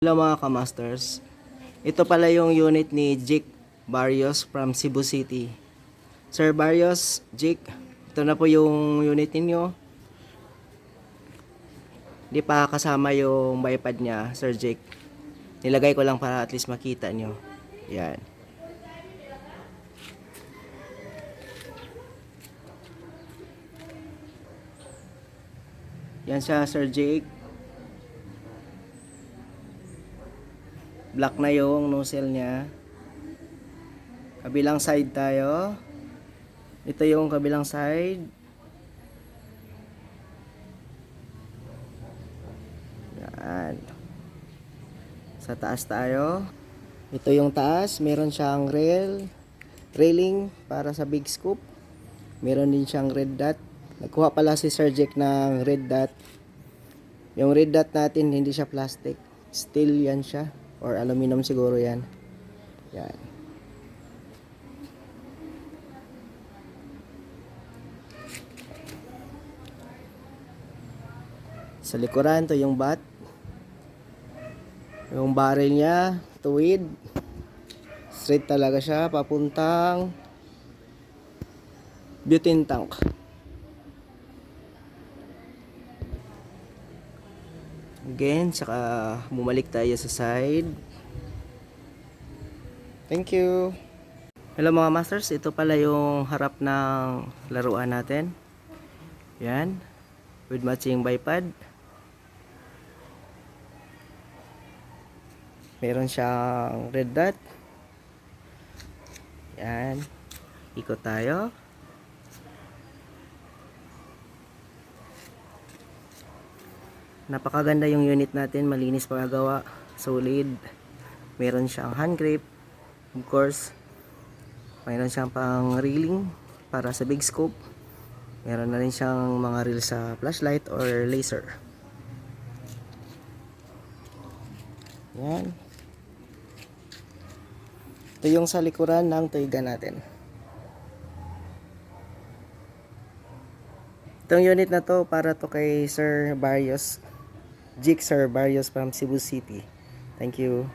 Hello mga kamasters, ito pala yung unit ni Jake Barrios from Cebu City. Sir Barrios, Jake, ito na po yung unit ninyo. Di pa kasama yung bipod niya, Sir Jake. Nilagay ko lang para at least makita nyo. Yan. Yan siya, Sir Jake. Black na yung nozzle niya. Kabilang side tayo. Ito yung kabilang side. Yan. Sa taas tayo. Ito yung taas. Meron siyang railing para sa big scoop. Meron din siyang red dot. Nagkuha pala si Sir Jake ng red dot. Yung red dot natin hindi siya plastic. Steel yan siya. Or aluminum siguro yan. Yan. Sa likuran, to yung bat. Yung barrel niya, tuwid. Straight talaga siya, papuntang butane tank. Again, saka bumalik tayo sa side. Thank you. Hello mga masters, ito pala yung harap ng laruan natin. Yan. With matching bipod. Meron siyang red dot. Yan. Ikot tayo. Napakaganda yung unit natin, malinis paggawa, solid. Meron siyang hand grip, of course. Meron siyang pang reeling para sa big scope. Meron na rin siyang mga reel sa flashlight or laser. Yan. Ito yung sa likuran ng tuigan natin. Itong unit na to para to kay Sir Barrios. Jake Sir Barrios from Cebu City. Thank you.